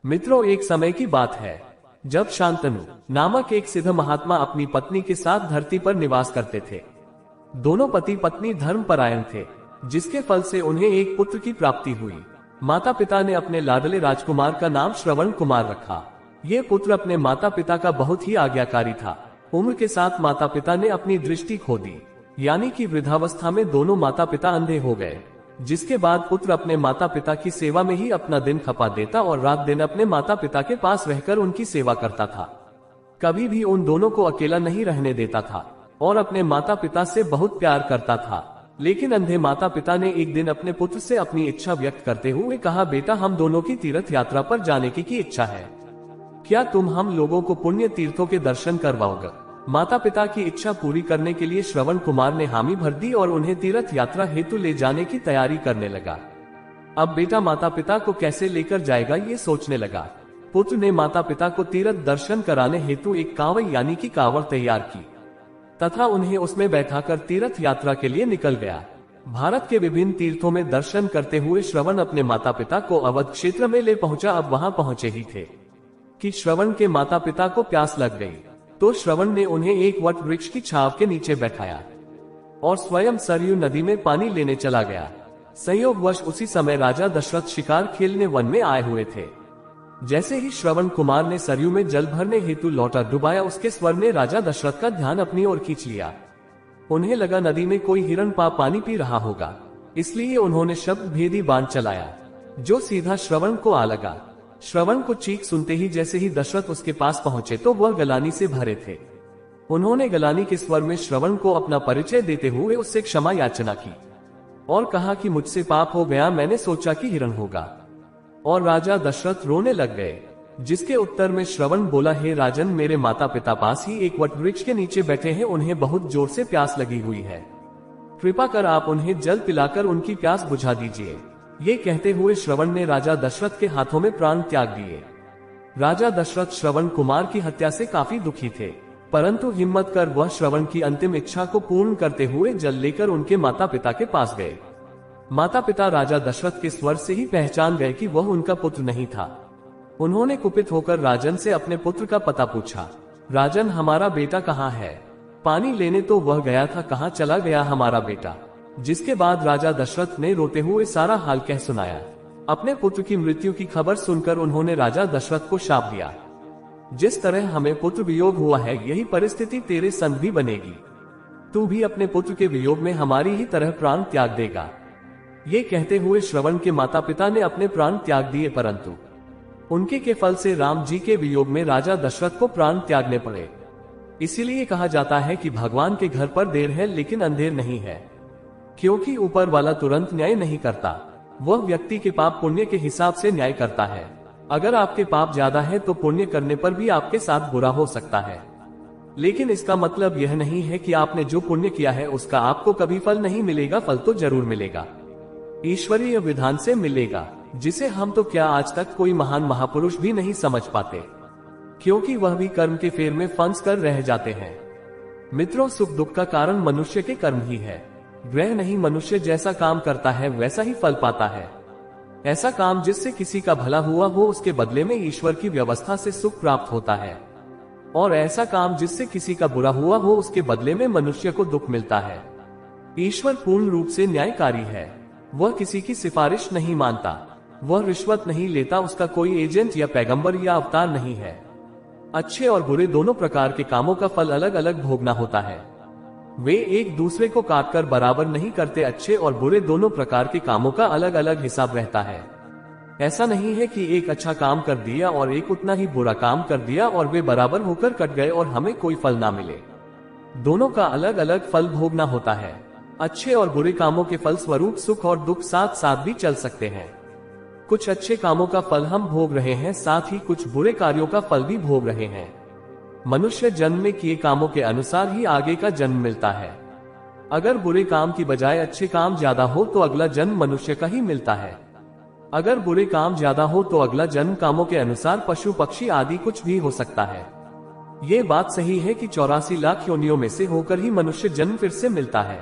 मित्रों, एक समय की बात है जब शांतनु नामक एक सिद्ध महात्मा अपनी पत्नी के साथ धरती पर निवास करते थे। दोनों पति पत्नी धर्मपरायण थे, जिसके फल से उन्हें एक पुत्र की प्राप्ति हुई। माता पिता ने अपने लाडले राजकुमार का नाम श्रवण कुमार रखा। ये पुत्र अपने माता पिता का बहुत ही आज्ञाकारी था। उम्र के साथ माता पिता ने अपनी दृष्टि खो दी, यानी कि वृद्धावस्था में दोनों माता पिता अंधे हो गए। जिसके बाद पुत्र अपने माता पिता की सेवा में ही अपना दिन खपा देता और रात दिन अपने माता पिता के पास रहकर उनकी सेवा करता था। कभी भी उन दोनों को अकेला नहीं रहने देता था और अपने माता पिता से बहुत प्यार करता था। लेकिन अंधे माता पिता ने एक दिन अपने पुत्र से अपनी इच्छा व्यक्त करते हुए कहा, बेटा, हम दोनों की तीर्थ यात्रा पर जाने की इच्छा है। क्या तुम हम लोगों को पुण्य तीर्थों के दर्शन करवाओगे? माता पिता की इच्छा पूरी करने के लिए श्रवण कुमार ने हामी भर दी और उन्हें तीर्थ यात्रा हेतु ले जाने की तैयारी करने लगा। अब बेटा माता पिता को कैसे लेकर जाएगा, ये सोचने लगा। पुत्र ने माता पिता को तीर्थ दर्शन कराने हेतु एक कांवड़ यानी कि कांवड़ तैयार की तथा उन्हें उसमें बैठाकर तीर्थ यात्रा के लिए निकल गया। भारत के विभिन्न तीर्थों में दर्शन करते हुए श्रवण अपने माता पिता को अवध क्षेत्र में ले पहुंचा। अब वहां पहुंचे ही थे कि श्रवण के माता पिता को प्यास लग गई, तो श्रवण ने उन्हें एक वट वृक्ष की छांव के नीचे बैठाया और स्वयं सरयू नदी में पानी लेने चला गया। संयोगवश उसी समय राजा दशरथ शिकार खेलने वन में आए हुए थे। जैसे ही श्रवण कुमार ने सरयू में जल भरने हेतु लौटा डुबाया, उसके स्वर ने राजा दशरथ का ध्यान अपनी ओर खींच लिया। उन्हें लगा नदी में कोई हिरण पानी पी रहा होगा, इसलिए उन्होंने शब्द भेदी बाण चलाया जो सीधा श्रवण को आ लगा। श्रवण को चीख सुनते ही जैसे ही दशरथ उसके पास पहुंचे तो वह गलानी से भरे थे। उन्होंने गलानी के स्वर में श्रवण को अपना परिचय देते हुए उससे क्षमा याचना की और कहा कि मुझसे पाप हो गया, मैंने सोचा कि हिरण होगा। और राजा दशरथ रोने लग गए, जिसके उत्तर में श्रवण बोला, हे राजन, मेरे माता पिता पास ही एक वट वृक्ष के नीचे बैठे हैं। उन्हें बहुत जोर से प्यास लगी हुई है, कृपा कर आप उन्हें जल पिलाकर उनकी प्यास बुझा दीजिए। ये कहते हुए श्रवण ने राजा दशरथ के हाथों में प्राण त्याग दिए। राजा दशरथ श्रवण कुमार की हत्या से काफी दुखी थे, परंतु हिम्मत कर वह श्रवण की अंतिम इच्छा को पूर्ण करते हुए जल लेकर उनके माता पिता के पास गए। माता पिता राजा दशरथ के स्वर से ही पहचान गए कि वह उनका पुत्र नहीं था। उन्होंने कुपित होकर राजन से अपने पुत्र का पता पूछा। राजन, हमारा बेटा कहाँ है? पानी लेने तो वह गया था, कहाँ चला गया हमारा बेटा? जिसके बाद राजा दशरथ ने रोते हुए सारा हाल कह सुनाया। अपने पुत्र की मृत्यु की खबर सुनकर उन्होंने राजा दशरथ को शाप दिया, जिस तरह हमें पुत्र वियोग हुआ है, यही परिस्थिति तेरे संग भी बनेगी। तू भी अपने पुत्र के वियोग में हमारी ही तरह प्राण त्याग देगा। ये कहते हुए श्रवण के माता पिता ने अपने प्राण त्याग दिए, परंतु उनके के फल से राम जी के वियोग में राजा दशरथ को प्राण त्यागने पड़े। इसीलिए कहा जाता है कि भगवान के घर पर देर है लेकिन अंधेर नहीं है, क्योंकि ऊपर वाला तुरंत न्याय नहीं करता, वह व्यक्ति के पाप पुण्य के हिसाब से न्याय करता है। अगर आपके पाप ज्यादा है तो पुण्य करने पर भी आपके साथ बुरा हो सकता है, लेकिन इसका मतलब यह नहीं है कि आपने जो पुण्य किया है उसका आपको कभी फल नहीं मिलेगा। फल तो जरूर मिलेगा, ईश्वरीय विधान से मिलेगा, जिसे हम तो क्या आज तक कोई महान महापुरुष भी नहीं समझ पाते, क्योंकि वह भी कर्म के फेर में फंस कर रह जाते हैं। मित्रों, सुख दुख का कारण मनुष्य के कर्म ही है, ग्रह नहीं। मनुष्य जैसा काम करता है वैसा ही फल पाता है। ऐसा काम जिससे किसी का भला हुआ हो, उसके बदले में ईश्वर की व्यवस्था से सुख प्राप्त होता है, और ऐसा काम जिससे किसी का बुरा हुआ हो, उसके बदले में मनुष्य को दुख मिलता है। ईश्वर पूर्ण रूप से न्यायकारी है, वह किसी की सिफारिश नहीं मानता, वह रिश्वत नहीं लेता, उसका कोई एजेंट या पैगंबर या अवतार नहीं है। अच्छे और बुरे दोनों प्रकार के कामों का फल अलग अलग भोगना होता है, वे एक दूसरे को काटकर बराबर नहीं करते। अच्छे और बुरे दोनों प्रकार के कामों का अलग अलग हिसाब रहता है। ऐसा नहीं है कि एक अच्छा काम कर दिया और एक उतना ही बुरा काम कर दिया और वे बराबर होकर कट गए और हमें कोई फल ना मिले। दोनों का अलग अलग फल भोगना होता है। अच्छे और बुरे कामों के फल स्वरूप सुख और दुख साथ साथ भी चल सकते हैं। कुछ अच्छे कामों का फल हम भोग रहे हैं, साथ ही कुछ बुरे कार्यों का फल भी भोग रहे हैं। मनुष्य जन्म में किए कामों के अनुसार ही आगे का जन्म मिलता है। अगर बुरे काम की बजाय अच्छे काम ज्यादा हो तो अगला जन्म मनुष्य का ही मिलता है। अगर बुरे काम ज्यादा हो तो अगला जन्म कामों के अनुसार पशु पक्षी आदि कुछ भी हो सकता है। ये बात सही है कि 84 लाख योनियों में से होकर ही मनुष्य जन्म फिर से मिलता है।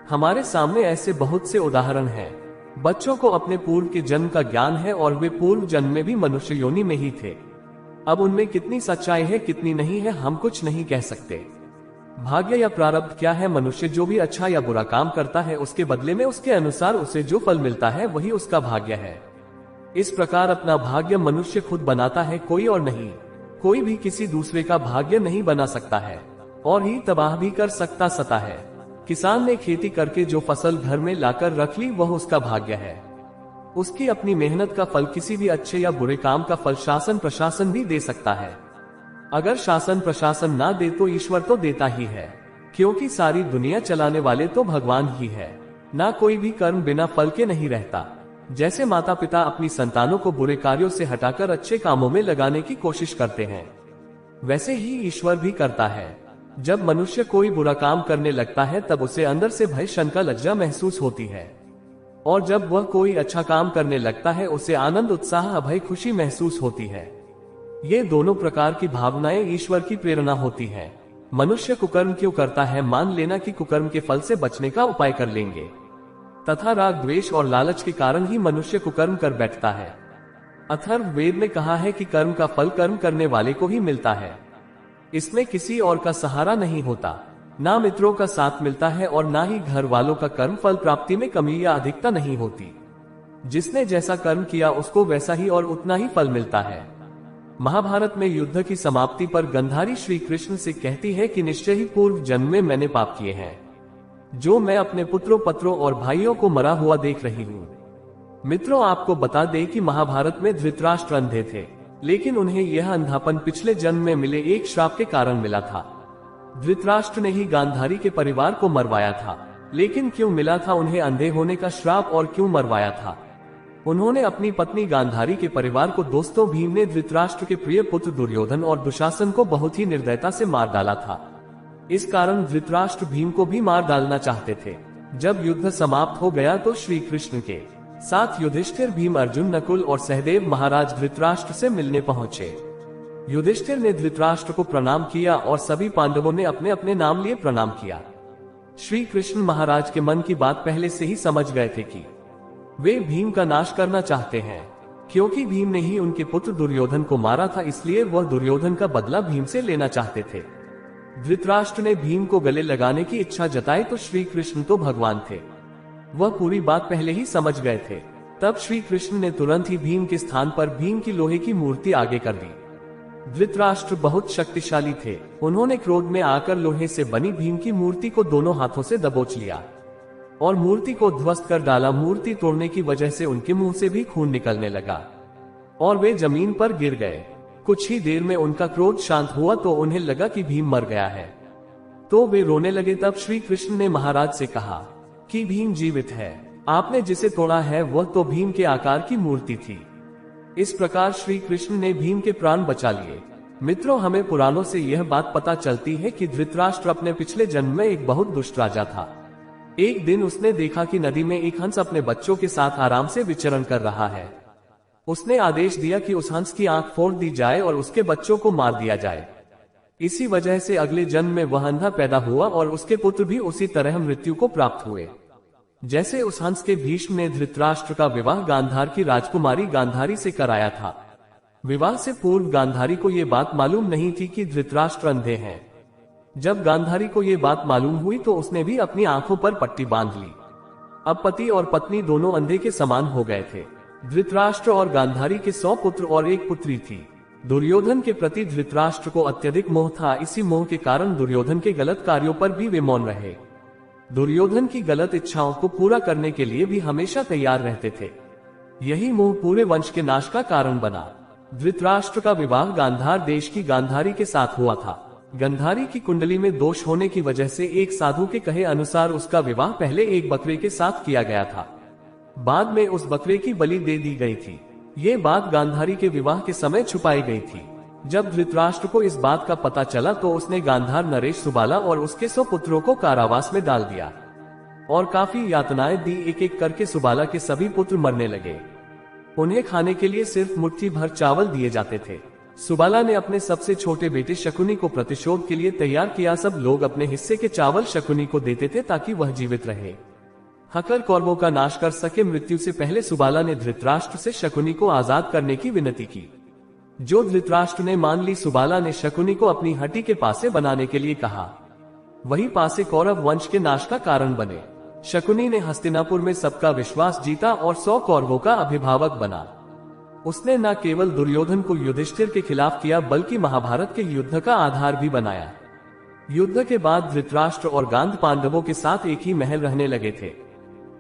हमारे सामने ऐसे बहुत से उदाहरण हैं। बच्चों को अपने पूर्व के जन्म का ज्ञान है और वे पूर्व जन्म में भी मनुष्य योनि में ही थे। अब उनमें कितनी सच्चाई है कितनी नहीं है हम कुछ नहीं कह सकते। भाग्य या प्रारब्ध क्या है? मनुष्य जो भी अच्छा या बुरा काम करता है उसके बदले में उसके अनुसार उसे जो फल मिलता है वही उसका भाग्य है। इस प्रकार अपना भाग्य मनुष्य खुद बनाता है, कोई और नहीं। कोई भी किसी दूसरे का भाग्य नहीं बना सकता है और ही तबाह भी कर सकता है। किसान ने खेती करके जो फसल घर में लाकर रख ली वह उसका भाग्य है। उसकी अपनी मेहनत का फल, किसी भी अच्छे या बुरे काम का फल शासन प्रशासन भी दे सकता है। अगर शासन प्रशासन ना दे तो ईश्वर तो देता ही है, क्योंकि सारी दुनिया चलाने वाले तो भगवान ही है। ना कोई भी कर्म बिना फल के नहीं रहता। जैसे माता पिता अपनी संतानों को बुरे कार्यों से हटाकर अच्छे कामों में लगाने की कोशिश करते हैं, वैसे ही ईश्वर भी करता है। जब मनुष्य कोई बुरा काम करने लगता है तब उसे अंदर से भय, शंका, लज्जा महसूस होती है, और जब वह कोई अच्छा काम करने लगता है उसे आनंद, उत्साह, अभय, खुशी महसूस होती है। ये दोनों प्रकार की भावनाएं ईश्वर की प्रेरणा होती हैं। मनुष्य कुकर्म क्यों करता है? मान लेना कि कुकर्म के फल से बचने का उपाय कर लेंगे, तथा राग, द्वेष और लालच के कारण ही मनुष्य कुकर्म कर बैठता है। अथर्ववेद में कहा है कि कर्म का फल कर्म करने वाले को ही मिलता है। इसमें किसी और का सहारा नहीं होता, ना मित्रों का साथ मिलता है और ना ही घर वालों का कर्म फल प्राप्ति में कमी या अधिकता नहीं होती। जिसने जैसा कर्म किया उसको वैसा ही और उतना ही फल मिलता है। महाभारत में युद्ध की समाप्ति पर गांधारी श्री कृष्ण से कहती है कि निश्चय ही पूर्व जन्म में मैंने पाप किए हैं, जो मैं अपने पुत्रों, पत्रों और भाइयों को मरा हुआ देख रही हूँ। मित्रों, आपको बता दें कि महाभारत में धृतराष्ट्र अंधे थे, लेकिन उन्हें यह अंधापन पिछले जन्म में मिले एक श्राप के कारण मिला था। धृतराष्ट्र ने ही गांधारी के परिवार को मरवाया था, लेकिन क्यों मिला था उन्हें अंधे होने का श्राप और क्यों मरवाया था? उन्होंने अपनी पत्नी गांधारी के परिवार को, दोस्तों, भीम ने धृतराष्ट्र के प्रिय पुत्र दुर्योधन और दुशासन को बहुत ही निर्दयता से मार डाला था। इस कारण धृतराष्ट्र भीम को भी मार डालना चाहते थे। जब युद्ध समाप्त हो गया तो श्री कृष्ण के साथ युधिष्ठिर, भीम, अर्जुन, नकुल और सहदेव महाराज धृतराष्ट्र से मिलने पहुंचे। युधिष्ठिर ने धृतराष्ट्र को प्रणाम किया और सभी पांडवों ने अपने अपने नाम लिए प्रणाम किया। श्री कृष्ण महाराज के मन की बात पहले से ही समझ गए थे कि वे भीम का नाश करना चाहते हैं, क्योंकि भीम ने ही उनके पुत्र दुर्योधन को मारा था, इसलिए वह दुर्योधन का बदला भीम से लेना चाहते थे। धृतराष्ट्र ने भीम को गले लगाने की इच्छा जताई तो श्री कृष्ण तो भगवान थे, वह पूरी बात पहले ही समझ गए थे। तब श्री कृष्ण ने तुरंत ही भीम के स्थान पर भीम की लोहे की मूर्ति आगे कर दी। धृतराष्ट्र बहुत शक्तिशाली थे, उन्होंने क्रोध में आकर लोहे से बनी भीम की मूर्ति को दोनों हाथों से दबोच लिया और मूर्ति को ध्वस्त कर डाला। मूर्ति तोड़ने की वजह से उनके मुंह से भी खून निकलने लगा और वे जमीन पर गिर गए। कुछ ही देर में उनका क्रोध शांत हुआ तो उन्हें लगा कि भीम मर गया है, तो वे रोने लगे। तब श्री कृष्ण ने महाराज से कहा कि भीम जीवित है, आपने जिसे तोड़ा है वह तो भीम के आकार की मूर्ति थी। इस प्रकार श्री कृष्ण ने भीम के प्राण बचा लिए। मित्रों, हमें पुराणों से यह बात पता चलती है कि धृतराष्ट्र अपने पिछले जन्म में एक बहुत दुष्ट राजा था। एक दिन उसने देखा कि नदी में एक हंस अपने बच्चों के साथ आराम से विचरण कर रहा है। उसने आदेश दिया कि उस हंस की आंख फोड़ दी जाए और उसके बच्चों को मार दिया जाए। इसी वजह से अगले जन्म में वह अंधा पैदा हुआ और उसके पुत्र भी उसी तरह मृत्यु को प्राप्त हुए। जैसे उस हंस के भीष्म ने धृतराष्ट्र का विवाह गांधार की राजकुमारी गांधारी से कराया था। विवाह से पूर्व गांधारी को ये बात मालूम नहीं थी कि धृतराष्ट्र अंधे हैं। जब गांधारी को ये बात मालूम हुई तो उसने भी अपनी आंखों पर पट्टी बांध ली। अब पति और पत्नी दोनों अंधे के समान हो गए थे। धृतराष्ट्र और गांधारी के 100 पुत्र और एक पुत्री थी। दुर्योधन के प्रति धृतराष्ट्र को अत्यधिक मोह था। इसी मोह के कारण दुर्योधन के गलत कार्यों पर भी वे मौन रहे। दुर्योधन की गलत इच्छाओं को पूरा करने के लिए भी हमेशा तैयार रहते थे। यही मोह पूरे वंश के नाश का कारण बना। धृतराष्ट्र का विवाह गांधार देश की गांधारी के साथ हुआ था। गांधारी की कुंडली में दोष होने की वजह से एक साधु के कहे अनुसार उसका विवाह पहले एक बकरे के साथ किया गया था, बाद में उस बकरे की बलि दे दी गई थी। ये बात गांधारी के विवाह के समय छुपाई गई थी। जब धृतराष्ट्र को इस बात का पता चला तो उसने गांधार, नरेश, सुबाला और उसके 100 पुत्रों को कारावास में डाल दिया और काफी यातनाएं दी। एक एक करके सुबाला के सभी पुत्र मरने लगे। उन्हें खाने के लिए सिर्फ मुट्ठी भर चावल दिए जाते थे। सुबाला ने अपने सबसे छोटे बेटे शकुनी को प्रतिशोध के लिए तैयार किया। सब लोग अपने हिस्से के चावल शकुनी को देते थे ताकि वह जीवित रहे। हकर कौरवों का नाश कर सके मृत्यु से पहले सुबाला ने धृतराष्ट्र से शकुनी को आजाद करने की विनती की, जो धृतराष्ट्र ने मान ली। सुबाला ने शकुनी को अपनी हटी के पासे बनाने के लिए कहा, वही पासे कौरव वंश के नाश का कारण बने। शकुनी ने हस्तिनापुर में सबका विश्वास जीता और 100 कौरवों का अभिभावक बना। उसने न केवल दुर्योधन को युधिष्ठिर के खिलाफ किया बल्कि महाभारत के युद्ध का आधार भी बनाया। युद्ध के बाद धृतराष्ट्र और गांध पांडवों के साथ एक ही महल रहने लगे थे।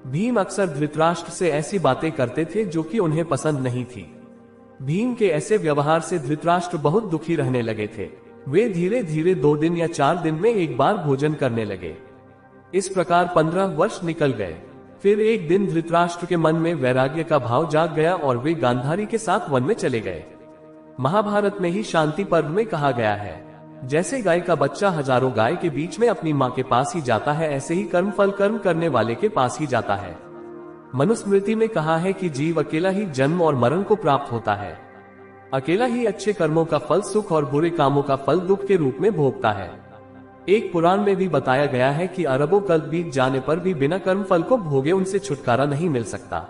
भीम अक्सर धृतराष्ट्र से ऐसी बातें करते थे जो कि उन्हें पसंद नहीं थी। भीम के ऐसे व्यवहार से धृतराष्ट्र बहुत दुखी रहने लगे थे। वे धीरे धीरे 2 दिन या 4 दिन में एक बार भोजन करने लगे। इस प्रकार 15 वर्ष निकल गए। फिर एक दिन धृतराष्ट्र के मन में वैराग्य का भाव जाग गया और वे गांधारी के साथ वन में चले गए। महाभारत में ही शांति पर्व में कहा गया है, जैसे गाय का बच्चा हजारों गाय के बीच में अपनी माँ के पास ही जाता है, ऐसे ही कर्म फल कर्म करने वाले के पास ही जाता है। मनुस्मृति में कहा है कि जीव अकेला ही जन्म और मरण को प्राप्त होता है। अकेला ही अच्छे कर्मों का फल सुख और बुरे कामों का फल दुख के रूप में भोगता है। एक पुराण में भी बताया गया है कि अरबों कल्प बीत जाने पर भी बिना कर्म फल को भोगे उनसे छुटकारा नहीं मिल सकता।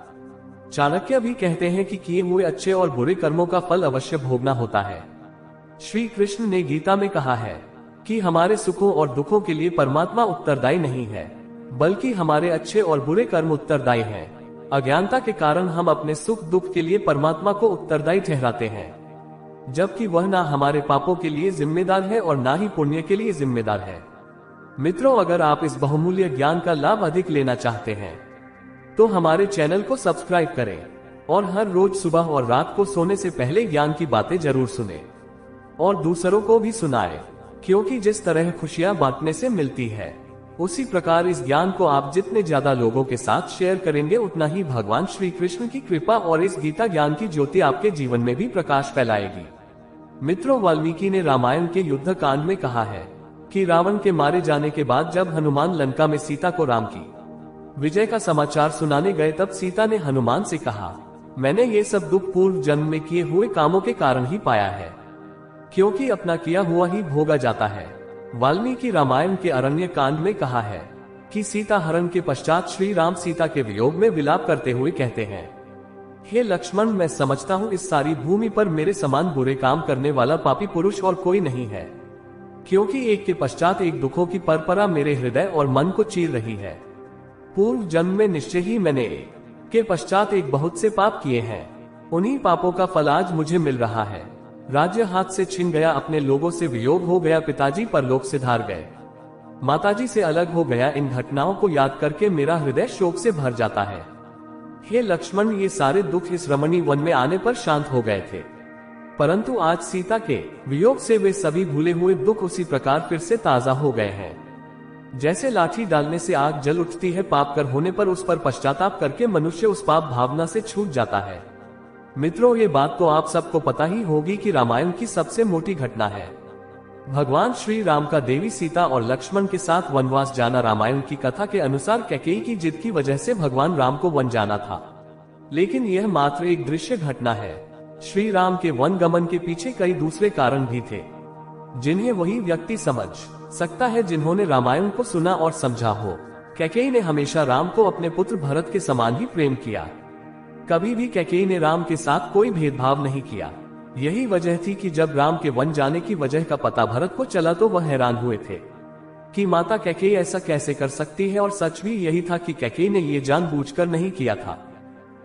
चाणक्य भी कहते हैं कि किए हुए अच्छे और बुरे कर्मों का फल अवश्य भोगना होता है। श्री कृष्ण ने गीता में कहा है कि हमारे सुखों और दुखों के लिए परमात्मा उत्तरदायी नहीं है, बल्कि हमारे अच्छे और बुरे कर्म उत्तरदायी हैं। अज्ञानता के कारण हम अपने सुख दुख के लिए परमात्मा को उत्तरदायी ठहराते हैं, जबकि वह ना हमारे पापों के लिए जिम्मेदार है और ना ही पुण्य के लिए जिम्मेदार है। मित्रों, अगर आप इस बहुमूल्य ज्ञान का लाभ अधिक लेना चाहते हैं तो हमारे चैनल को सब्सक्राइब करें और हर रोज सुबह और रात को सोने से पहले ज्ञान की बातें जरूर सुने और दूसरों को भी सुनाएं, क्योंकि जिस तरह खुशियां बांटने से मिलती है, उसी प्रकार इस ज्ञान को आप जितने ज्यादा लोगों के साथ शेयर करेंगे उतना ही भगवान श्री कृष्ण की कृपा और इस गीता ज्ञान की ज्योति आपके जीवन में भी प्रकाश फैलाएगी। मित्रों, वाल्मीकि ने रामायण के युद्ध कांड में कहा है कि रावण के मारे जाने के बाद जब हनुमान लंका में सीता को राम की विजय का समाचार सुनाने गए, तब सीता ने हनुमान से कहा, मैंने ये सब दुख पूर्व जन्म में किए हुए कामों के कारण ही पाया है, क्योंकि अपना किया हुआ ही भोगा जाता है। वाल्मीकि रामायण के अरण्य कांड में कहा है कि सीता हरण के पश्चात श्री राम सीता के वियोग में विलाप करते हुए कहते हैं, हे लक्ष्मण, मैं समझता हूँ इस सारी भूमि पर मेरे समान बुरे काम करने वाला पापी पुरुष और कोई नहीं है, क्योंकि एक के पश्चात एक दुखों की परंपरा मेरे हृदय और मन को चीर रही है। पूर्व जन्म में निश्चय ही मैंने एक के पश्चात एक बहुत से पाप किए हैं, उन्हीं पापों का फल आज मुझे मिल रहा है। राज्य हाथ से छिन गया, अपने लोगों से वियोग हो गया, पिताजी परलोक से धार गए, माताजी से अलग हो गया। इन घटनाओं को याद करके मेरा हृदय शोक से भर जाता है। हे लक्ष्मण, ये सारे दुख इस रमणीय वन में आने पर शांत हो गए थे, परंतु आज सीता के वियोग से वे सभी भूले हुए दुख उसी प्रकार फिर से ताजा हो गए हैं। जैसे लाठी डालने से आग जल उठती है, पाप कर होने पर उस पर पश्चाताप करके मनुष्य उस पाप भावना से छूट जाता है। मित्रों, ये बात तो आप सबको पता ही होगी कि रामायण की सबसे मोटी घटना है भगवान श्री राम का देवी सीता और लक्ष्मण के साथ वनवास जाना। रामायण की कथा के अनुसार कैकेयी की जिद की वजह से भगवान राम को वन जाना था, लेकिन यह मात्र एक दृश्य घटना है। श्री राम के वन गमन के पीछे कई दूसरे कारण भी थे, जिन्हें वही व्यक्ति समझ सकता है जिन्होंने रामायण को सुना और समझा हो। कैकेयी ने हमेशा राम को अपने पुत्र भरत के समान ही प्रेम किया। कभी भी कैकेयी ने राम के साथ कोई भेदभाव नहीं किया। यही वजह थी कि जब राम के वन जाने की वजह का पता भरत को चला तो वह हैरान हुए थे कि माता कैकेयी ऐसा कैसे कर सकती है, और सच भी यही था कि कैकेयी ने ये जानबूझकर नहीं किया था,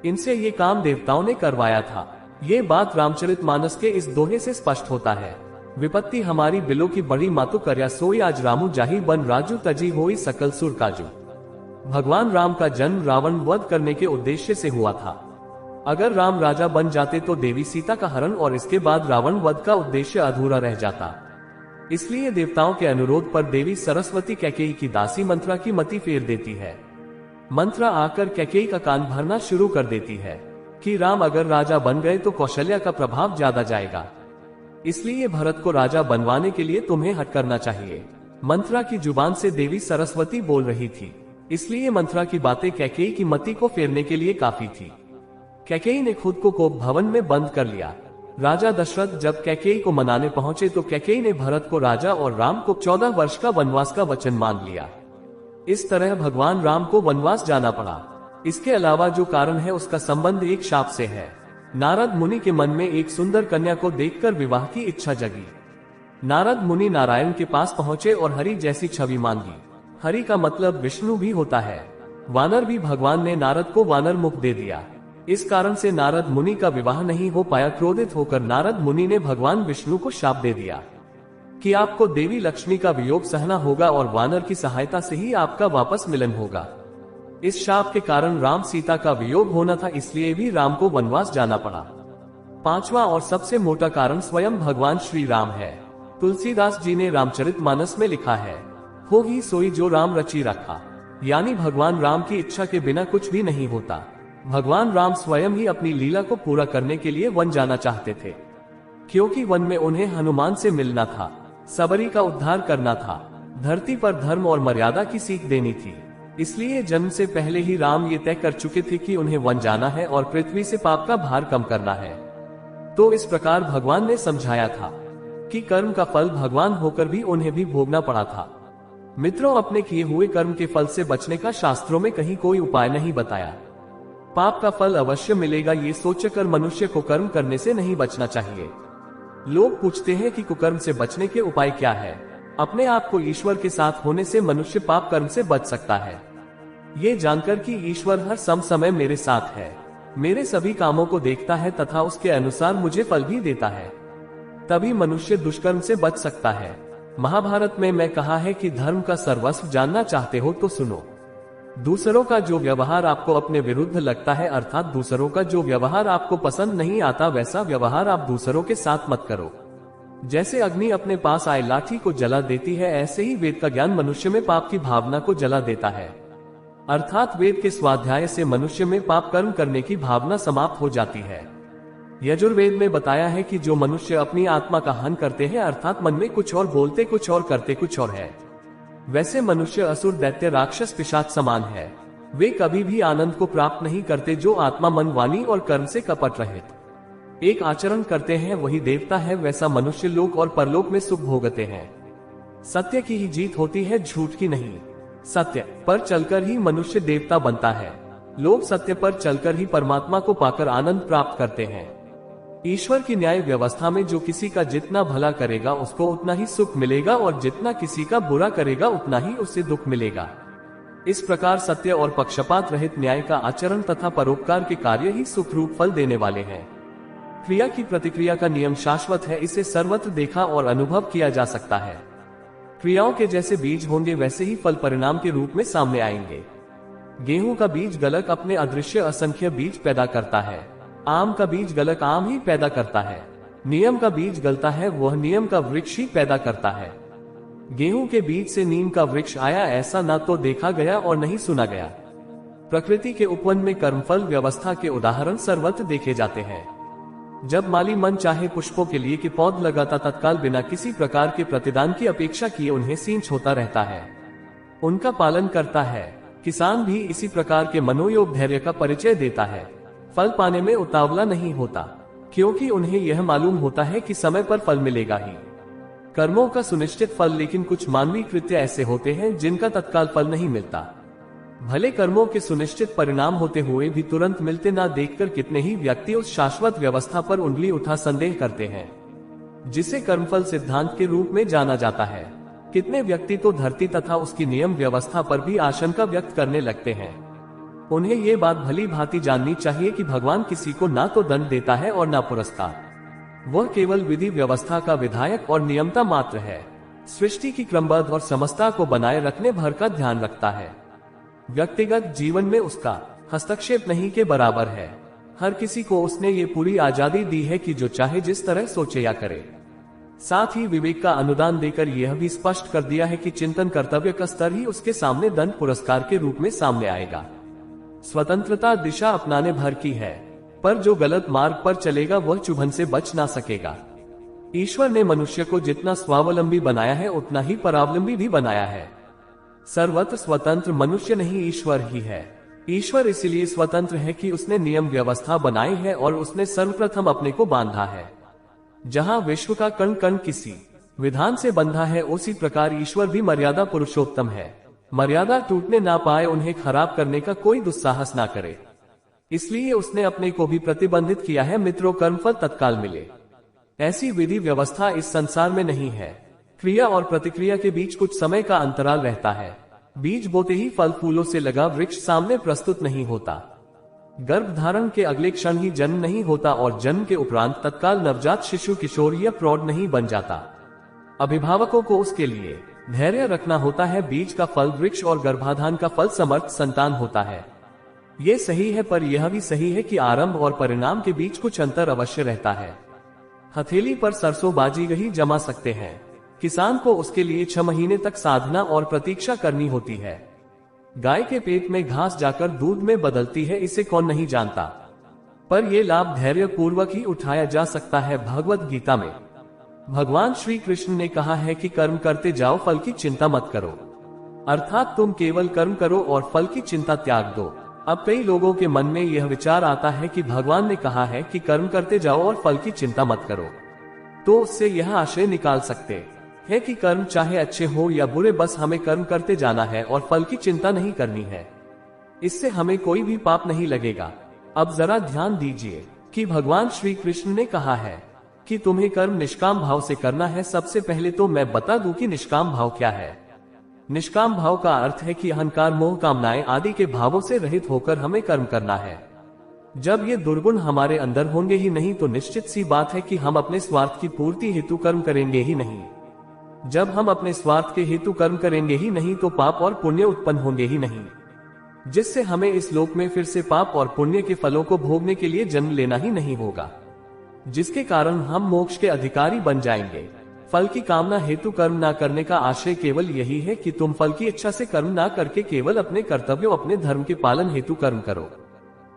इनसे ये काम देवताओं ने करवाया था। ये बात रामचरितमानस के इस दोहे से स्पष्ट होता है, विपत्ति हमारी बिलो की बड़ी मातु कर्या सोई, आज रामू जाही बन राजू तजी होई सकल सुर काजू। भगवान राम का जन्म रावण वध करने के उद्देश्य से हुआ था। अगर राम राजा बन जाते तो देवी सीता का हरण और इसके बाद रावण वध का उद्देश्य अधूरा रह जाता। इसलिए देवताओं के अनुरोध पर देवी सरस्वती कैकेयी की दासी मंत्रा की मति फेर देती है। मंत्रा आकर कैकेयी का कान भरना शुरू कर देती है कि राम अगर राजा बन गए तो कौशल्या का प्रभाव ज्यादा जाएगा, इसलिए भरत को राजा बनवाने के लिए तुम्हें हट करना चाहिए। मंत्रा की जुबान से देवी सरस्वती बोल रही थी, इसलिए मंत्रा की बातें कैकेयी की मति को फेरने के लिए काफी थी। कैकेयी ने खुद को कोप भवन में बंद कर लिया। राजा दशरथ जब कैकेयी को मनाने पहुंचे तो कैकेयी ने भरत को राजा और राम को 14 वर्ष का वनवास का वचन मान लिया। इस तरह भगवान राम को वनवास जाना पड़ा। इसके अलावा जो कारण है उसका संबंध एक शाप से है। नारद मुनि के मन में एक सुंदर कन्या को देखकर विवाह की इच्छा जगी। नारद मुनि नारायण के पास पहुंचे और हरि जैसी छवि मांगी। हरि का मतलब विष्णु भी होता है। वानर भी भगवान ने नारद को वानर मुख दे दिया। इस कारण से नारद मुनि का विवाह नहीं हो पाया। क्रोधित होकर नारद मुनि ने भगवान विष्णु को शाप दे दिया कि आपको देवी लक्ष्मी का वियोग सहना होगा और वानर की सहायता से ही आपका वापस मिलन होगा। इस शाप के कारण राम सीता का वियोग होना था, इसलिए भी राम को वनवास जाना पड़ा। पांचवा और सबसे मोटा कारण स्वयं भगवान श्री राम है। तुलसीदास जी ने रामचरितमानस में लिखा है, हो ही सोई जो राम रची रखा। यानी भगवान राम की इच्छा के बिना कुछ भी नहीं होता। भगवान राम स्वयं ही अपनी लीला को पूरा करने के लिए वन जाना चाहते थे, क्योंकि वन में उन्हें हनुमान से मिलना था, सबरी का उद्धार करना था, धरती पर धर्म और मर्यादा की सीख देनी थी। इसलिए जन्म से पहले ही राम ये तय कर चुके थे कि उन्हें वन जाना है और पृथ्वी से पाप का भार कम करना है। तो इस प्रकार भगवान ने समझाया था कि कर्म का फल भगवान होकर भी उन्हें भी भोगना पड़ा था। मित्रों, अपने किए हुए कर्म के फल से बचने का शास्त्रों में कहीं कोई उपाय नहीं बताया। पाप का फल अवश्य मिलेगा, ये सोचकर मनुष्य को कर्म करने से नहीं बचना चाहिए। लोग पूछते हैं कि कुकर्म से बचने के उपाय क्या है। अपने आप को ईश्वर के साथ होने से मनुष्य पाप कर्म से बच सकता है। ये जानकर कि ईश्वर हर समय मेरे साथ है, मेरे सभी कामों को देखता है तथा उसके अनुसार मुझे फल भी देता है, तभी मनुष्य दुष्कर्म से बच सकता है। महाभारत में मैं कहा है कि धर्म का सर्वस्व जानना चाहते हो तो सुनो। दूसरों का जो व्यवहार आपको अपने विरुद्ध लगता है, अर्थात दूसरों का जो व्यवहार आपको पसंद नहीं आता, वैसा व्यवहार आप दूसरों के साथ मत करो। जैसे अग्नि अपने पास आए लाठी को जला देती है, ऐसे ही वेद का ज्ञान मनुष्य में पाप की भावना को जला देता है। अर्थात वेद के स्वाध्याय से मनुष्य में पाप कर्म करने की भावना समाप्त हो जाती है। यजुर्वेद में बताया है कि जो मनुष्य अपनी आत्मा का हनन करते हैं, अर्थात मन में कुछ और बोलते कुछ और करते कुछ और है, वैसे मनुष्य असुर दैत्य राक्षस पिशाच समान है। वे कभी भी आनंद को प्राप्त नहीं करते। जो आत्मा मन वाणी और कर्म से कपट रहित एक आचरण करते हैं वही देवता है। वैसा मनुष्य लोक और परलोक में सुख भोगते हैं। सत्य की ही जीत होती है, झूठ की नहीं। सत्य पर चलकर ही मनुष्य देवता बनता है। लोग सत्य पर चलकर ही परमात्मा को पाकर आनंद प्राप्त करते हैं। ईश्वर की न्याय व्यवस्था में जो किसी का जितना भला करेगा उसको उतना ही सुख मिलेगा और जितना किसी का बुरा करेगा उतना ही उससे दुख मिलेगा। इस प्रकार सत्य और पक्षपात रहित न्याय का आचरण तथा परोपकार के कार्य ही सुख रूप फल देने वाले हैं। क्रिया की प्रतिक्रिया का नियम शाश्वत है, इसे सर्वत्र देखा और अनुभव किया जा सकता है। क्रियाओं के जैसे बीज होंगे वैसे ही फल परिणाम के रूप में सामने आएंगे। गेहूं का बीज गलक अपने अदृश्य असंख्य बीज पैदा करता है। आम का बीज गलक आम ही पैदा करता है। नियम का बीज गलता है, वह नियम का वृक्ष ही पैदा करता है। गेहूं के बीज से नीम का वृक्ष आया, ऐसा ना तो देखा गया और नहीं सुना गया। प्रकृति के उपवन में कर्मफल व्यवस्था के उदाहरण सर्वत्र देखे जाते हैं। जब माली मन चाहे पुष्पों के लिए कि पौध लगाता, तत्काल बिना किसी प्रकार के प्रतिदान की अपेक्षा किए उन्हें सींच होता रहता है, उनका पालन करता है। किसान भी इसी प्रकार के मनोयोग धैर्य का परिचय देता है। फल पाने में उतावला नहीं होता, क्योंकि उन्हें यह मालूम होता है कि समय पर फल मिलेगा ही। कर्मों का सुनिश्चित फल, लेकिन कुछ मानवीय कृत्य ऐसे होते हैं जिनका तत्काल फल नहीं मिलता। भले कर्मों के सुनिश्चित परिणाम होते हुए भी तुरंत मिलते ना देखकर कितने ही व्यक्ति उस शाश्वत व्यवस्था पर उंगली उठा संदेह करते हैं, जिसे कर्मफल सिद्धांत के रूप में जाना जाता है। कितने व्यक्ति तो धरती तथा उसकी नियम व्यवस्था पर भी आशंका व्यक्त करने लगते हैं। उन्हें ये बात भली भांति जाननी चाहिए कि भगवान किसी को ना तो दंड देता है और ना पुरस्कार। वह केवल विधि व्यवस्था का विधायक और नियमता मात्र है। सृष्टि की क्रमबद्ध और समता को बनाए रखने भर का ध्यान रखता है। व्यक्तिगत जीवन में उसका हस्तक्षेप नहीं के बराबर है। हर किसी को उसने ये पूरी आजादी दी है कि जो चाहे जिस तरह सोचे या करे। साथ ही विवेक का अनुदान देकर यह भी स्पष्ट कर दिया है कि चिंतन कर्तव्य का स्तर ही उसके सामने दंड पुरस्कार के रूप में सामने आएगा। स्वतंत्रता दिशा अपनाने भर की है, पर जो गलत मार्ग पर चलेगा वह चुभन से बच ना सकेगा। ईश्वर ने मनुष्य को जितना स्वावलंबी बनाया है उतना ही परावलंबी भी बनाया है। सर्वत्र स्वतंत्र मनुष्य नहीं, ईश्वर ही है। ईश्वर इसलिए स्वतंत्र है कि उसने नियम व्यवस्था बनाई है और उसने सर्वप्रथम अपने को बांधा है। जहां विश्व का कण कण किसी विधान से बंधा है, उसी प्रकार ईश्वर भी मर्यादा पुरुषोत्तम है। मर्यादा टूटने ना पाए उन्हें खराब करने का कोई दुस्साहस ना करे। इसलिए उसने अपने को भी प्रतिबंधित किया है, मित्रों कर्मफल तत्काल मिले ऐसी विधि व्यवस्था इस संसार में नहीं है। क्रिया और प्रतिक्रिया के बीच कुछ समय का अंतराल रहता है। बीज बोते ही फल फूलों से लगा वृक्ष सामने प्रस्तुत नहीं होता। गर्भधारण के अगले क्षण ही जन्म नहीं होता और जन्म के उपरांत तत्काल नवजात शिशु किशोर या प्रौढ़ नहीं बन जाता। अभिभावकों को उसके लिए धैर्य रखना होता है। बीज का फल वृक्ष और गर्भाधान का फल समर्थ संतान होता है। ये सही है, पर यह भी सही है कि आरंभ और परिणाम के बीच कुछ अंतर अवश्य रहता है। हथेली पर सरसों बाजी ही जमा सकते हैं, किसान को उसके लिए 6 महीने तक साधना और प्रतीक्षा करनी होती है। गाय के पेट में घास जाकर दूध में बदलती है, इसे कौन नहीं जानता, पर यह लाभ धैर्य पूर्वक ही उठाया जा सकता है। भगवत गीता में भगवान श्री कृष्ण ने कहा है कि कर्म करते जाओ, फल की चिंता मत करो। अर्थात तुम केवल कर्म करो और फल की चिंता त्याग दो। अब कई लोगों के मन में यह विचार आता है कि भगवान ने कहा है कि कर्म करते जाओ और फल की चिंता मत करो, तो उससे यह आशय निकाल सकते हैं कि कर्म चाहे अच्छे हो या बुरे, बस हमें कर्म करते जाना है और फल की चिंता नहीं करनी है। इससे हमें कोई भी पाप नहीं लगेगा। अब जरा ध्यान दीजिए कि भगवान श्री कृष्ण ने कहा है कि तुम्हें कर्म निष्काम भाव से करना है। सबसे पहले तो मैं बता दूं कि निष्काम भाव क्या है। निष्काम भाव का अर्थ है कि अहंकार, मोह, कामनाएं आदि के भावों से रहित होकर हमें कर्म करना है। जब ये दुर्गुण हमारे अंदर होंगे ही नहीं तो निश्चित सी बात है कि हम अपने स्वार्थ की पूर्ति हेतु कर्म करेंगे ही नहीं। जब हम अपने स्वार्थ के हेतु कर्म करेंगे ही नहीं तो पाप और पुण्य उत्पन्न होंगे ही नहीं, जिससे हमें इस लोक में फिर से पाप और पुण्य के फलों को भोगने के लिए जन्म लेना ही नहीं होगा, जिसके कारण हम मोक्ष के अधिकारी बन जाएंगे। फल की कामना हेतु कर्म ना करने का आशय केवल यही है कि तुम फल की इच्छा से कर्म ना करके केवल अपने कर्तव्यों, अपने धर्म के पालन हेतु कर्म करो।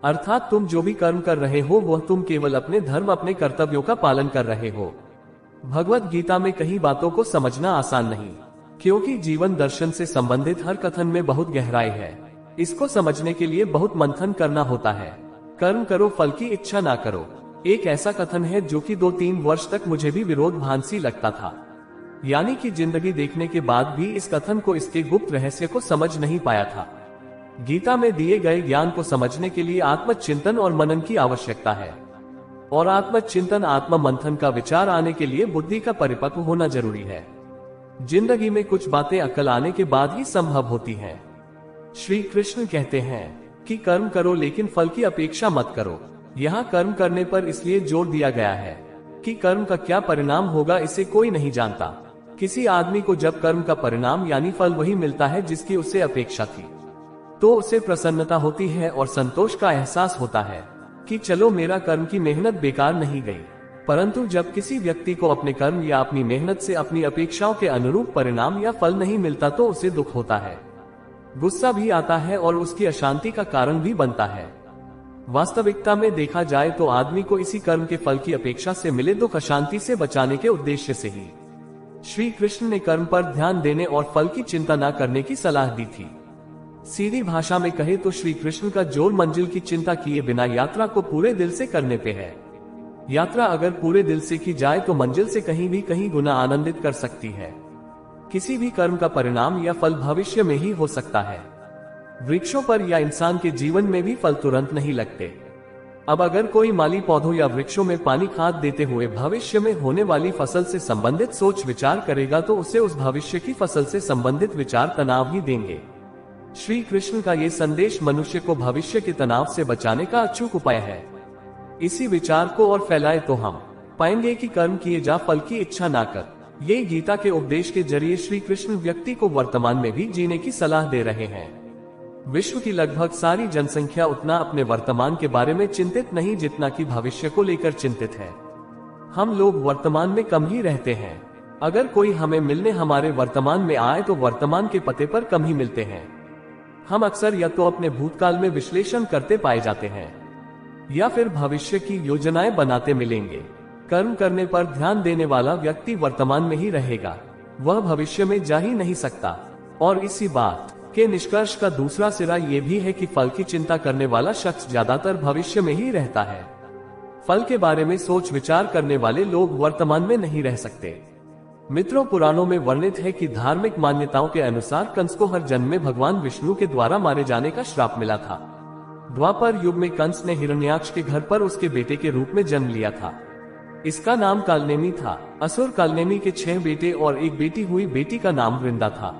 अर्थात तुम जो भी कर्म कर रहे हो वह तुम केवल अपने धर्म, अपने कर्तव्यों का पालन कर रहे हो। भगवत गीता में कई बातों को समझना आसान नहीं, क्योंकि जीवन दर्शन से संबंधित हर कथन में बहुत गहराई है। इसको समझने के लिए बहुत मंथन करना होता है। कर्म करो, फल की इच्छा ना करो, एक ऐसा कथन है जो कि 2-3 वर्ष तक मुझे भी विरोधाभासी लगता था। यानी कि जिंदगी देखने के बाद भी इस कथन को, इसके गुप्त रहस्य को समझ नहीं पाया था। गीता में दिए गए ज्ञान को समझने के लिए आत्मचिंतन और मनन की आवश्यकता है, और आत्मचिंतन, आत्म मंथन का विचार आने के लिए बुद्धि का परिपक्व होना जरूरी है। जिंदगी में कुछ बातें अक्ल आने के बाद ही संभव होती हैं। श्री कृष्ण कहते हैं कि कर्म करो लेकिन फल की अपेक्षा मत करो। यहाँ कर्म करने पर इसलिए जोर दिया गया है कि कर्म का क्या परिणाम होगा इसे कोई नहीं जानता। किसी आदमी को जब कर्म का परिणाम यानी फल वही मिलता है जिसकी उससे अपेक्षा थी, तो उसे प्रसन्नता होती है और संतोष का एहसास होता है कि चलो मेरा कर्म की मेहनत बेकार नहीं गई। परंतु जब किसी व्यक्ति को अपने कर्म या अपनी मेहनत से अपनी अपेक्षाओं के अनुरूप परिणाम या फल नहीं मिलता तो उसे दुख होता है, गुस्सा भी आता है और उसकी अशांति का कारण भी बनता है। वास्तविकता में देखा जाए तो आदमी को इसी कर्म के फल की अपेक्षा से मिले दुख, अशांति से बचाने के उद्देश्य से ही श्री कृष्ण ने कर्म पर ध्यान देने और फल की चिंता न करने की सलाह दी थी। सीधी भाषा में कहे तो श्री कृष्ण का जोर मंजिल की चिंता किए बिना यात्रा को पूरे दिल से करने पे है। यात्रा अगर पूरे दिल से की जाए तो मंजिल से कहीं गुना आनंदित कर सकती है। किसी भी कर्म का परिणाम या फल भविष्य में ही हो सकता है। वृक्षों पर या इंसान के जीवन में भी फल तुरंत नहीं लगते। अब अगर कोई माली पौधों या वृक्षों में पानी, खाद देते हुए भविष्य में होने वाली फसल से संबंधित सोच विचार करेगा तो उसे उस भविष्य की फसल से संबंधित विचार तनाव ही देंगे। श्री कृष्ण का ये संदेश मनुष्य को भविष्य के तनाव से बचाने का अचूक उपाय है। इसी विचार को और फैलाए तो हम पाएंगे कि कर्म किए जा, फल की इच्छा ना कर। ये गीता के उपदेश के जरिए श्री कृष्ण व्यक्ति को वर्तमान में भी जीने की सलाह दे रहे हैं। विश्व की लगभग सारी जनसंख्या उतना अपने वर्तमान के बारे में चिंतित नहीं जितना कि भविष्य को लेकर चिंतित है। हम लोग वर्तमान में कम ही रहते हैं। अगर कोई हमें मिलने हमारे वर्तमान में आए तो वर्तमान के पते पर कम ही मिलते हैं। हम अक्सर या तो अपने भूतकाल में विश्लेषण करते पाए जाते हैं या फिर भविष्य की योजनाएं बनाते मिलेंगे। कर्म करने पर ध्यान देने वाला व्यक्ति वर्तमान में ही रहेगा, वह भविष्य में जा ही नहीं सकता। और इसी बात के निष्कर्ष का दूसरा सिरा ये भी है कि फल की चिंता करने वाला शख्स ज्यादातर भविष्य में ही रहता है। फल के बारे में सोच विचार करने वाले लोग वर्तमान में नहीं रह सकते। मित्रों, पुराणों में वर्णित है कि धार्मिक मान्यताओं के अनुसार कंस को हर जन्म में भगवान विष्णु के द्वारा मारे जाने का श्राप मिला था। द्वापर युग में कंस ने हिरण्याक्ष के घर पर उसके बेटे के रूप में जन्म लिया था। इसका नाम कालनेमी था। असुर कालनेमी के 6 बेटे और एक बेटी हुई। बेटी का नाम वृंदा था।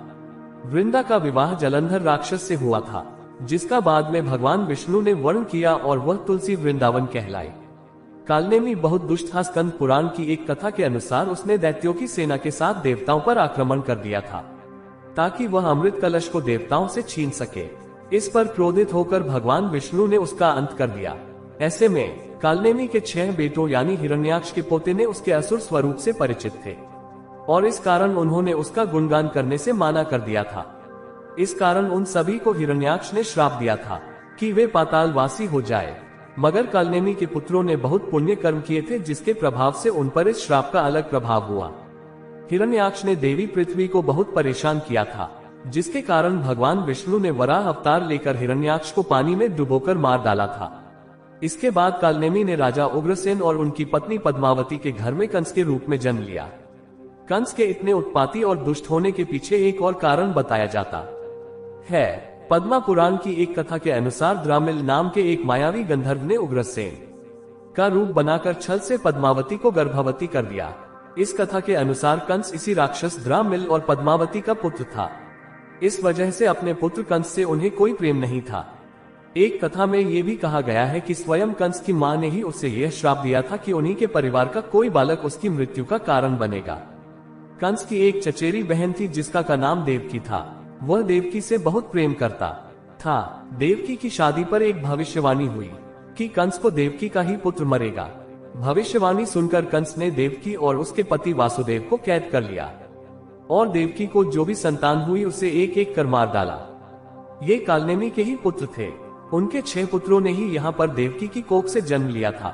वृंदा का विवाह जलंधर राक्षस से हुआ था, जिसका बाद में भगवान विष्णु ने वर्ण किया और वह तुलसी वृंदावन कहलाई। कालनेमी बहुत दुष्ट था। स्कंद पुराण की एक कथा के अनुसार उसने दैत्यों की सेना के साथ देवताओं पर आक्रमण कर दिया था, ताकि वह अमृत कलश को देवताओं से छीन सके। इस पर क्रोधित होकर भगवान विष्णु ने उसका अंत कर दिया। ऐसे में कालनेमी के 6 बेटों यानी हिरण्याक्ष के पोते ने उसके असुर स्वरूप से परिचित थे, और इस कारण उन्होंने उसका गुणगान करने से माना कर दिया था। इस कारण उन सभी को हिरण्याक्ष ने श्राप दिया था कि वे पातालवासी हो जाए। मगर कालनेमी के पुत्रों ने बहुत पुण्य कर्म किए थे, जिसके प्रभाव से उन पर इस श्राप का अलग प्रभाव हुआ। हिरण्याक्ष ने देवी पृथ्वी को बहुत परेशान किया था, जिसके कारण भगवान विष्णु ने वराह अवतार लेकर हिरण्याक्ष को पानी में डुबोकर मार डाला था। इसके बाद कालनेमी ने राजा उग्रसेन और उनकी पत्नी पद्मावती के घर में कंस के रूप में जन्म लिया। कंस के इतने उत्पाती और दुष्ट होने के पीछे एक और कारण बताया जाता है। पद्मा पुराण की एक कथा के अनुसार द्रामिल नाम के एक मायावी गंधर्व ने उग्रसेन का रूप बनाकर छल से पद्मावती को गर्भवती कर दिया। इस कथा के अनुसार कंस इसी राक्षस द्रामिल और पद्मावती का पुत्र था। इस वजह से अपने पुत्र कंस से उन्हें कोई प्रेम नहीं था। एक कथा में ये भी कहा गया है कि स्वयं कंस की मां ने ही उसे यह श्राप दिया था कि उन्हीं के परिवार का कोई बालक उसकी मृत्यु का कारण बनेगा। कंस की एक चचेरी बहन थी, जिसका का नाम देवकी था। वह देवकी से बहुत प्रेम करता था। देवकी की शादी पर एक भविष्यवाणी हुई कि कंस को देवकी का ही पुत्र मरेगा। भविष्यवाणी सुनकर कंस ने देवकी और उसके पति वासुदेव को कैद कर लिया, और देवकी को जो भी संतान हुई उसे एक एक कर मार डाला। ये कालनेमी के ही पुत्र थे। उनके 6 पुत्रों ने ही यहाँ पर देवकी की कोख से जन्म लिया था।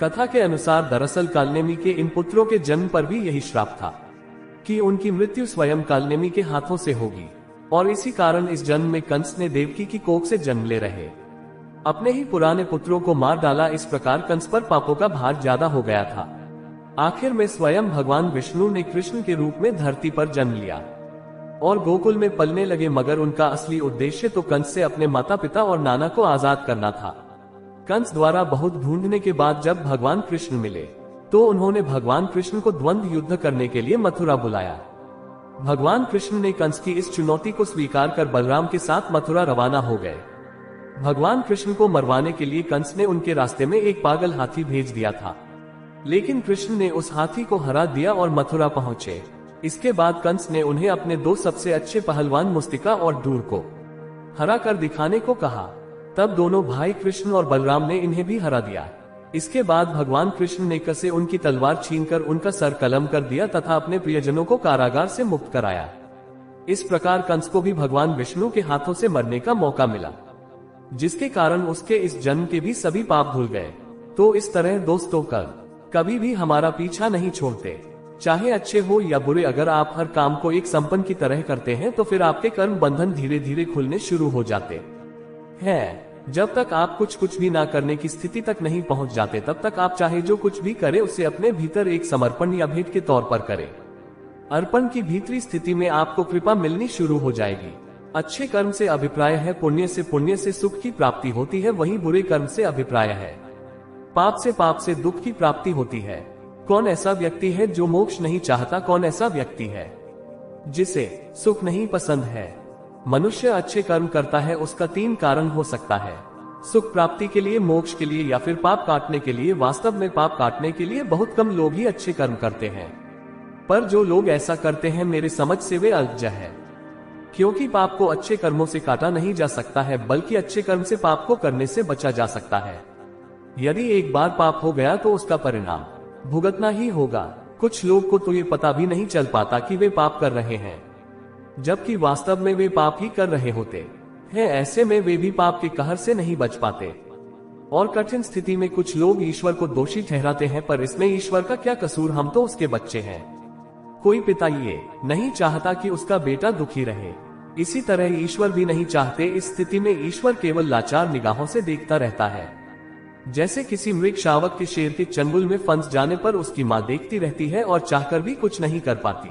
कथा के अनुसार दरअसल कालनेमी के इन पुत्रों के जन्म पर भी यही श्राप था कि उनकी मृत्यु स्वयं कालनेमी के हाथों से होगी, और इसी कारण इस जन्म में कंस ने देवकी की कोख से जन्म ले रहे अपने ही पुराने पुत्रों को मार डाला। इस प्रकार कंस पर पापों का भार ज्यादा हो गया था। आखिर में स्वयं भगवान विष्णु ने कृष्ण के रूप में धरती पर जन्म लिया और गोकुल में पलने लगे, मगर उनका असली उद्देश्य तो कंस से अपने माता पिता और नाना को आजाद करना था। कंस द्वारा बहुत ढूंढने के बाद जब भगवान कृष्ण मिले तो उन्होंने भगवान कृष्ण को द्वंद्व युद्ध करने के लिए मथुरा बुलाया। भगवान कृष्ण ने कंस की इस चुनौती को स्वीकार कर बलराम के साथ मथुरा रवाना हो गए। भगवान कृष्ण को मरवाने के लिए कंस ने उनके रास्ते में एक पागल हाथी भेज दिया था, लेकिन कृष्ण ने उस हाथी को हरा दिया और मथुरा पहुंचे। इसके बाद कंस ने उन्हें अपने 2 सबसे अच्छे पहलवान मुस्तिका और दूर को हरा कर दिखाने को कहा। तब दोनों भाई कृष्ण और बलराम ने इन्हें भी हरा दिया। इसके बाद भगवान कृष्ण ने कसे उनकी तलवार छीनकर उनका सर कलम कर दिया तथा अपने प्रियजनों को कारागार से मुक्त कराया। इस प्रकार कंस को भी भगवान विष्णु के हाथों से मरने का मौका मिला, जिसके कारण उसके इस जन्म के भी सभी पाप धुल गए। तो इस तरह दोस्तों, कभी भी हमारा पीछा नहीं छोड़ते, चाहे अच्छे हो या बुरे। अगर आप हर काम को एक संपन्न की तरह करते हैं तो फिर आपके कर्म बंधन धीरे धीरे खुलने शुरू हो जाते हैं। जब तक आप कुछ भी ना करने की स्थिति तक नहीं पहुंच जाते, तब तक आप चाहे जो कुछ भी करें उसे अपने भीतर एक समर्पण या भेंट के तौर पर करें। अर्पण की भीतरी स्थिति में आपको कृपा मिलनी शुरू हो जाएगी। अच्छे कर्म से अभिप्राय है पुण्य से सुख की प्राप्ति होती है, वहीं बुरे कर्म से अभिप्राय है पाप से दुख की प्राप्ति होती है। कौन ऐसा व्यक्ति है जो मोक्ष नहीं चाहता? कौन ऐसा व्यक्ति है जिसे सुख नहीं पसंद है? मनुष्य अच्छे कर्म करता है, उसका 3 कारण हो सकता है: सुख प्राप्ति के लिए, मोक्ष के लिए, या फिर पाप काटने के लिए। वास्तव में पाप काटने के लिए बहुत कम लोग ही अच्छे कर्म करते हैं, पर जो लोग ऐसा करते हैं मेरे समझ से वे अल्पज्ञ है, क्योंकि पाप को अच्छे कर्मों से काटा नहीं जा सकता है, बल्कि अच्छे कर्म से पाप को करने से बचा जा सकता है। यदि एक बार पाप हो गया तो उसका परिणाम भुगतना ही होगा। कुछ लोग को तो ये पता भी नहीं चल पाता कि वे पाप कर रहे हैं, जबकि वास्तव में वे पाप ही कर रहे होते हैं। ऐसे में वे भी पाप के कहर से नहीं बच पाते, और कठिन स्थिति में कुछ लोग ईश्वर को दोषी ठहराते हैं, पर इसमें ईश्वर का क्या कसूर? हम तो उसके बच्चे हैं। कोई पिता ये नहीं चाहता कि उसका बेटा दुखी रहे, इसी तरह ईश्वर भी नहीं चाहते। इस स्थिति में ईश्वर केवल लाचार निगाहों से देखता रहता है। जैसे किसी मृग शावक के शेर के चंगुल में फंस जाने पर उसकी माँ देखती रहती है और चाहकर भी कुछ नहीं कर पाती।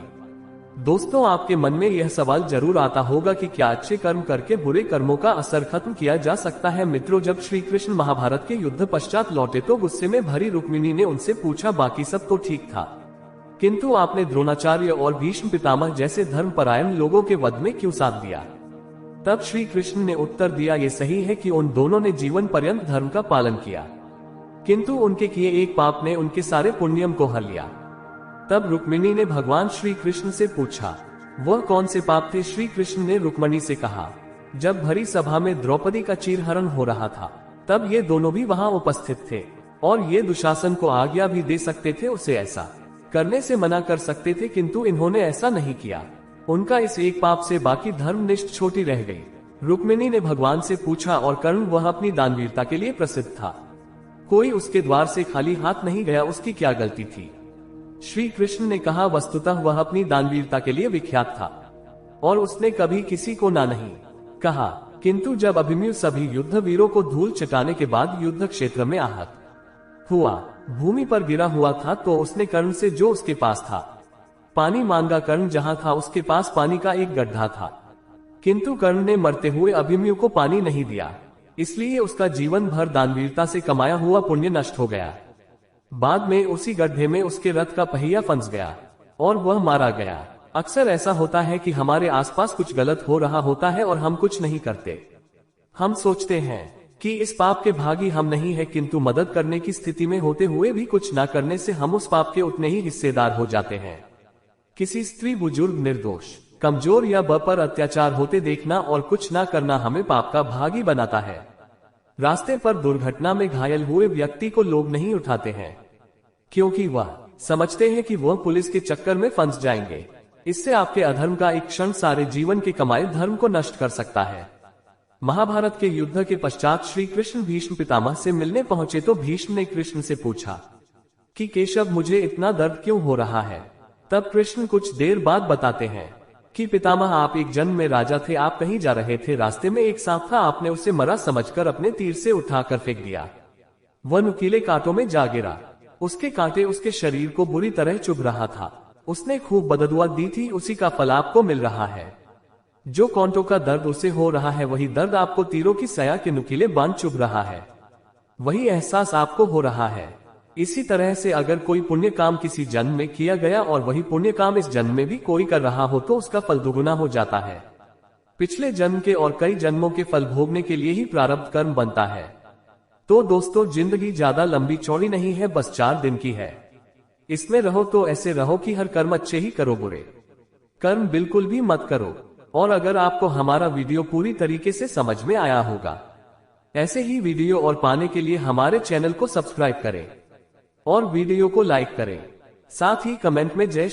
दोस्तों, आपके मन में यह सवाल जरूर आता होगा कि क्या अच्छे कर्म करके बुरे कर्मों का असर खत्म किया जा सकता है। मित्रों, जब श्री कृष्ण महाभारत के युद्ध पश्चात लौटे तो गुस्से में भरी रुक्मिणी ने उनसे पूछा, बाकी सब तो ठीक था, किंतु आपने द्रोणाचार्य और भीष्म पितामह जैसे धर्मपरायण लोगों के वध में क्यों साथ दिया? तब श्री कृष्ण ने उत्तर दिया, ये सही है कि उन दोनों ने जीवन पर्यंत धर्म का पालन किया, किंतु उनके किए एक पाप ने उनके सारे पुण्यम को हर लिया। तब रुक्मिणी ने भगवान श्री कृष्ण से पूछा, वह कौन से पाप थे? श्री कृष्ण ने रुक्मिणी से कहा, जब भरी सभा में द्रौपदी का चीरहरण हो रहा था तब ये दोनों भी वहां उपस्थित थे और ये दुशासन को आज्ञा भी दे सकते थे, उसे ऐसा करने से मना कर सकते थे, किंतु इन्होंने ऐसा नहीं किया। उनका इस एक पाप से बाकी धर्मनिष्ठ छोटी रह गई। रुक्मिणी ने भगवान से पूछा, और कर्ण, वह अपनी दानवीरता के लिए प्रसिद्ध था, कोई उसके द्वार से खाली हाथ नहीं गया, उसकी क्या गलती थी? श्री कृष्ण ने कहा, वस्तुतः वह अपनी दानवीरता के लिए विख्यात था और उसने कभी किसी को ना नहीं कहा, किंतु जब अभिमन्यु सभी युद्ध वीरों को धूल चटाने के बाद युद्ध क्षेत्र में आहत हुआ, भूमि पर गिरा हुआ था, तो उसने कर्ण से जो उसके पास था पानी मांगा। कर्ण जहां था उसके पास पानी का एक गड्ढा था, किंतु कर्ण ने मरते हुए अभिमन्यु को पानी नहीं दिया, इसलिए उसका जीवन भर दानवीरता से कमाया हुआ पुण्य नष्ट हो गया। बाद में उसी गड्ढे में उसके रथ का पहिया फंस गया और वह मारा गया। अक्सर ऐसा होता है कि हमारे आसपास कुछ गलत हो रहा होता है और हम कुछ नहीं करते। हम सोचते हैं कि इस पाप के भागी हम नहीं है, किंतु मदद करने की स्थिति में होते हुए भी कुछ ना करने से हम उस पाप के उतने ही हिस्सेदार हो जाते हैं। किसी स्त्री, बुजुर्ग, निर्दोष, कमजोर या ब पर अत्याचार होते देखना और कुछ ना करना हमें पाप का भागी बनाता है। रास्ते पर दुर्घटना में घायल हुए व्यक्ति को लोग नहीं उठाते हैं, क्योंकि वह समझते हैं कि वह पुलिस के चक्कर में फंस जाएंगे। इससे आपके अधर्म का एक क्षण सारे जीवन के कमाए धर्म को नष्ट कर सकता है। महाभारत के युद्ध के पश्चात श्री कृष्ण भीष्म पितामह से मिलने पहुंचे तो भीष्म ने कृष्ण से पूछा कि केशव, मुझे इतना दर्द क्यों हो रहा है? तब कृष्ण कुछ देर बाद बताते हैं कि पितामह, आप एक जन्म में राजा थे, आप कहीं जा रहे थे, रास्ते में एक सांप था, आपने उसे मरा समझकर अपने तीर से उठाकर फेंक दिया। वह नुकीले कांटों में जा गिरा, उसके कांटे उसके शरीर को बुरी तरह चुभ रहा था, उसने खूब बददुआ दी थी, उसी का फल आपको मिल रहा है। जो कांटों का दर्द उसे हो रहा है, वही दर्द आपको तीरों की सया के नुकीले बाण चुभ रहा है, वही एहसास आपको हो रहा है। इसी तरह से अगर कोई पुण्य काम किसी जन्म में किया गया और वही पुण्य काम इस जन्म में भी कोई कर रहा हो तो उसका फल दुगुना हो जाता है। पिछले जन्म के और कई जन्मों के फल भोगने के लिए ही प्रारब्ध कर्म बनता है। तो दोस्तों, जिंदगी ज्यादा लंबी चौड़ी नहीं है, बस 4 दिन की है। इसमें रहो तो ऐसे रहो कि हर कर्म अच्छे ही करो, बुरे कर्म बिल्कुल भी मत करो। और अगर आपको हमारा वीडियो पूरी तरीके से समझ में आया होगा, ऐसे ही वीडियो और पाने के लिए हमारे चैनल को सब्सक्राइब करें और वीडियो को लाइक करें, साथ ही कमेंट में जय